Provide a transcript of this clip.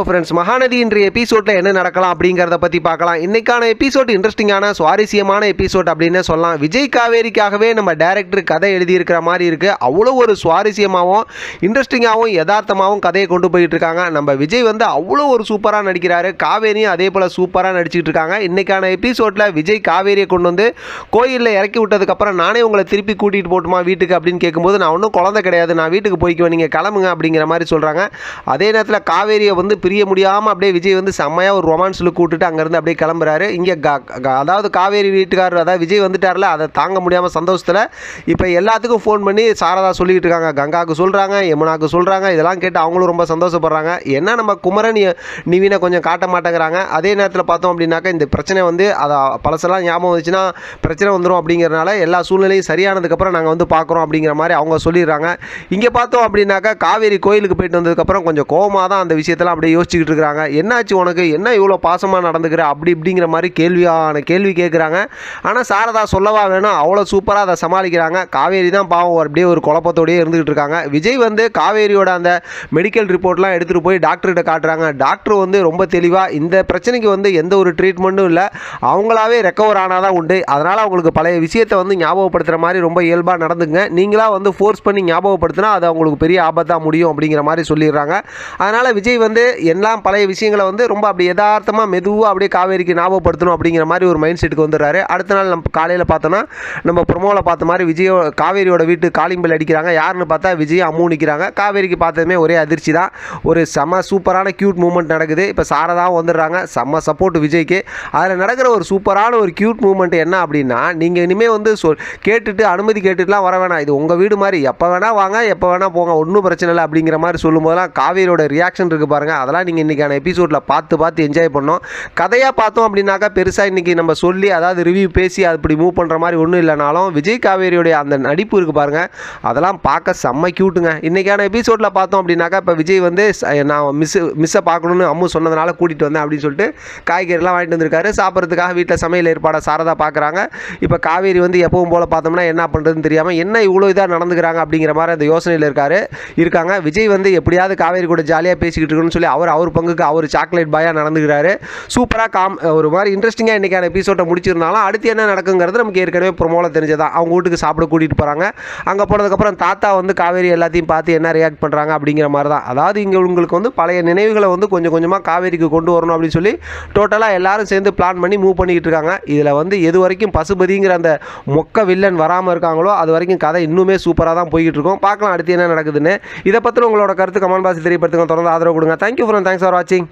Friends, Mahanadi இன்றைய எபிசோடில் என்ன நடக்கலாம் அப்படிங்கிறத பற்றி பார்க்கலாம். இன்றைக்கான எபிசோட் இன்ட்ரெஸ்டிங்கான சுவாரஸ்யமான எபிசோட் அப்படின்னு சொல்லலாம். விஜய் காவேரிக்காகவே நம்ம டைரக்டர் கதை எழுதியிருக்கிற மாதிரி இருக்குது. அவ்வளோ ஒரு சுவாரஸ்யமாகவும் இன்ட்ரெஸ்டிங்காகவும் யதார்த்தமாகவும் கதையை கொண்டு போயிட்டு இருக்காங்க. நம்ம விஜய் வந்து அவ்வளோ ஒரு சூப்பராக நடிக்கிறாரு. காவேரியும் அதே போல் சூப்பராக நடிச்சிட்டு இருக்காங்க. இன்றைக்கான எபிசோடில் விஜய் காவேரியை கொண்டு வந்து கோயிலில் இறக்கி விட்டதுக்கப்புறம் நானே உங்களை திருப்பி கூட்டிகிட்டு போட்டுமா வீட்டுக்கு அப்படின்னு கேட்கும்போது, நான் ஒன்றும் குழந்தை கிடையாது, நான் வீட்டுக்கு போய்க்குவேன், நீங்கள் கிளம்புங்க அப்படிங்கிற மாதிரி சொல்கிறாங்க. அதே நேரத்தில் காவேரியை வந்து பிரிய முடியாமல் அப்படியே விஜய் வந்து செம்மையாக ஒரு ரொமான்ஸில் கூட்டுட்டு அங்கேருந்து அப்படியே கிளம்புறாரு. இங்கே அதாவது காவேரி வீட்டுக்காரர் அதாவது விஜய் வந்துட்டார்ல, அதை தாங்க முடியாமல் சந்தோஷத்தில் இப்போ எல்லாத்துக்கும் ஃபோன் பண்ணி சாரதா சொல்லிக்கிட்டு இருக்காங்க. கங்காவுக்கு சொல்கிறாங்க, யமுனாவுக்கு சொல்கிறாங்க. இதெல்லாம் கேட்டு அவங்களும் ரொம்ப சந்தோஷப்படுறாங்க. என்ன நம்ம குமரன் நிவினை கொஞ்சம் காட்ட மாட்டேங்கிறாங்க. அதே நேரத்தில் பார்த்தோம் அப்படின்னாக்கா இந்த பிரச்சனை வந்து அதை பழசெல்லாம் ஞாபகம் வந்துச்சுன்னா பிரச்சனை வந்துடும் அப்படிங்கிறனால எல்லா சூழ்நிலையும் சரியானதுக்கப்புறம் நாங்கள் வந்து பார்க்குறோம் அப்படிங்கிற மாதிரி அவங்க சொல்லிடுறாங்க. இங்கே பார்த்தோம் அப்படின்னாக்கா காவேரி கோயிலுக்கு போயிட்டு வந்ததுக்கப்புறம் கொஞ்சம் கோவமாக தான் அந்த விஷயத்தெல்லாம் அப்படியே யோசிச்சுக்கிட்டு இருக்கிறாங்க. என்னாச்சு உனக்கு, என்ன இவ்வளோ பாசமாக நடந்துக்கிற அப்படி இப்படிங்கிற மாதிரி கேள்வி கேட்குறாங்க. ஆனால் சாரதா சொல்லவா வேணும், அவ்வளோ சூப்பராக அதை சமாளிக்கிறாங்க. காவேரி தான் பாவம் அப்படியே ஒரு குழப்பத்தோடையே இருந்துகிட்டு இருக்காங்க. விஜய் வந்து காவேரியோட அந்த மெடிக்கல் ரிப்போர்ட்லாம் எடுத்துகிட்டு போய் டாக்டர்கிட்ட காட்டுறாங்க. டாக்டர் வந்து ரொம்ப தெளிவாக இந்த பிரச்சனைக்கு வந்து எந்த ஒரு ட்ரீட்மெண்ட்டும் இல்லை, அவங்களாவே ரெக்கவர் ஆனால் தான் உண்டு. அதனால் அவங்களுக்கு பழைய விஷயத்தை வந்து ஞாபகப்படுத்துகிற மாதிரி ரொம்ப இயல்பாக நடந்துங்க. நீங்களாக வந்து ஃபோர்ஸ் பண்ணி ஞாபகப்படுத்தினா அது அவங்களுக்கு பெரிய ஆபத்தாக முடியும் அப்படிங்கிற மாதிரி சொல்லிடுறாங்க. அதனால் விஜய் வந்து எல்லாம் பழைய விஷயங்களை வந்து ரொம்ப அப்படி யதார்த்தமாக மெதுவாக அப்படியே காவேரிக்கு ஞாபகப்படுத்தணும் அப்படிங்கிற மாதிரி ஒரு மைண்ட் செட்டுக்கு வந்துடுறாரு. அடுத்த நாள் நம்ம காலையில் பார்த்தோன்னா நம்ம ப்ரொமோவில் பார்த்த மாதிரி காவேரியோட வீட்டு காலிம்பல் அடிக்கிறாங்க. யாருன்னு பார்த்தா விஜய் அம்மு நிற்கிறாங்க. காவேரிக்கு பார்த்ததுமே ஒரே அதிர்ச்சி தான். ஒரு செம்ம சூப்பரான க்யூட் மூமெண்ட் நடக்குது. இப்போ சாரதாவும் வந்துடுறாங்க. செம்ம சப்போர்ட் விஜய்க்கு. அதில் நடக்கிற ஒரு சூப்பரான ஒரு க்யூட் மூமெண்ட் என்ன அப்படின்னா, நீங்கள் இனிமேல் வந்து கேட்டுட்டு அனுமதி கேட்டுட்டுலாம் வர வேணாம், இது உங்கள் வீடு மாதிரி, எப்போ வேணால் வாங்க எப்போ வேணால் போங்க, ஒன்றும் பிரச்சனை இல்லை அப்படிங்கிற மாதிரி சொல்லும்போதெல்லாம் காவேரியோட ரியாக்ஷன் இருக்குது பாருங்கள். அதெல்லாம் நீங்கள் இன்றைக்கான எபிசோடில் பார்த்து என்ஜாய் பண்ணோம். கதையாக பார்த்தோம் அப்படின்னாக்கா பெருசாக இன்றைக்கி நம்ம சொல்லி அதாவது ரிவ்யூ பேசி அப்படி மூவ் பண்ணுற மாதிரி ஒன்றும் இல்லைனாலும் விஜய் காவேரியோடைய அந்த நடிப்பு இருக்குது பாருங்கள், அதெல்லாம் பார்க்க செம்ம க்யூட்டுங்க. இன்றைக்கான எபிசோடில் பார்த்தோம் அப்படின்னாக்கா இப்போ விஜய் வந்து நான் மிஸ்ஸை பார்க்கணுன்னு அம்மு சொன்னதுனால கூட்டிகிட்டு வந்தேன் அப்படின்னு சொல்லிட்டு காய்கறிலாம் வாங்கிட்டு வந்திருக்காரு. சாப்பிட்றதுக்காக வீட்டில் சமையல் ஏற்பாடை சாரதா பார்க்குறாங்க. இப்போ காவேரி வந்து எப்பவும் போல் பார்த்தோம்னா என்ன பண்ணுறதுன்னு தெரியாமல் என்ன இவ்வளோ இதாக நடந்துக்கிறாங்க அப்படிங்கிற மாதிரி அந்த யோசனையில் இருக்காங்க. விஜய் வந்து எப்படியாவது காவேரி கூட ஜாலியாக பேசிக்கிட்டு இருக்கணும்னு சொல்லி அவர் பங்குக்கு அவர் சாக்லேட் பாயாக நடந்துக்கிறாரு. சூப்பராக ஒரு மாதிரி இன்ட்ரெஸ்டிங்காக இன்றைக்கான எபிசோட்டை முடிச்சிருந்தாலும் அடுத்து என்ன நடக்குங்கிறது நமக்கு ஏற்கனவே ப்ரொமோவில் தெரிஞ்சதான். அவங்க வீட்டுக்கு சாப்பிட கூட்டிகிட்டு போகிறாங்க. அங்கே போனதுக்கப்புறம் தாத்தா வந்து காவேரி எல்லாத்தையும் பார்த்து என்ன ரியாக்ட் பண்ணுறாங்க அப்படிங்கிற மாதிரி தான். அதாவது இங்கே உங்களுக்கு வந்து பழைய நினைவுகளை வந்து கொஞ்சம் கொஞ்சமாக காவேரிக்கு கொண்டு வரணும் அப்படின்னு சொல்லி டோட்டலாக எல்லாரும் சேர்ந்து பிளான் பண்ணி மூவ் பண்ணிக்கிட்டு இருக்காங்க. இதில் வந்து எது வரைக்கும் பசுபதிங்கிற அந்த மொக்க வில்லன் வராமல் இருக்காங்களோ அது வரைக்கும் கதை இன்னுமே சூப்பராக தான் போய்கிட்டு இருக்கும். பார்க்கலாம் அடுத்து என்ன நடக்குதுன்னு. இதை பற்றி உங்களோட கருத்து கமெண்ட் பாக்ஸில் தெரியப்படுத்துங்க. தொடர்ந்து ஆதரவு கொடுங்க. தேங்க்யூ ஃபார் வாட்சிங்.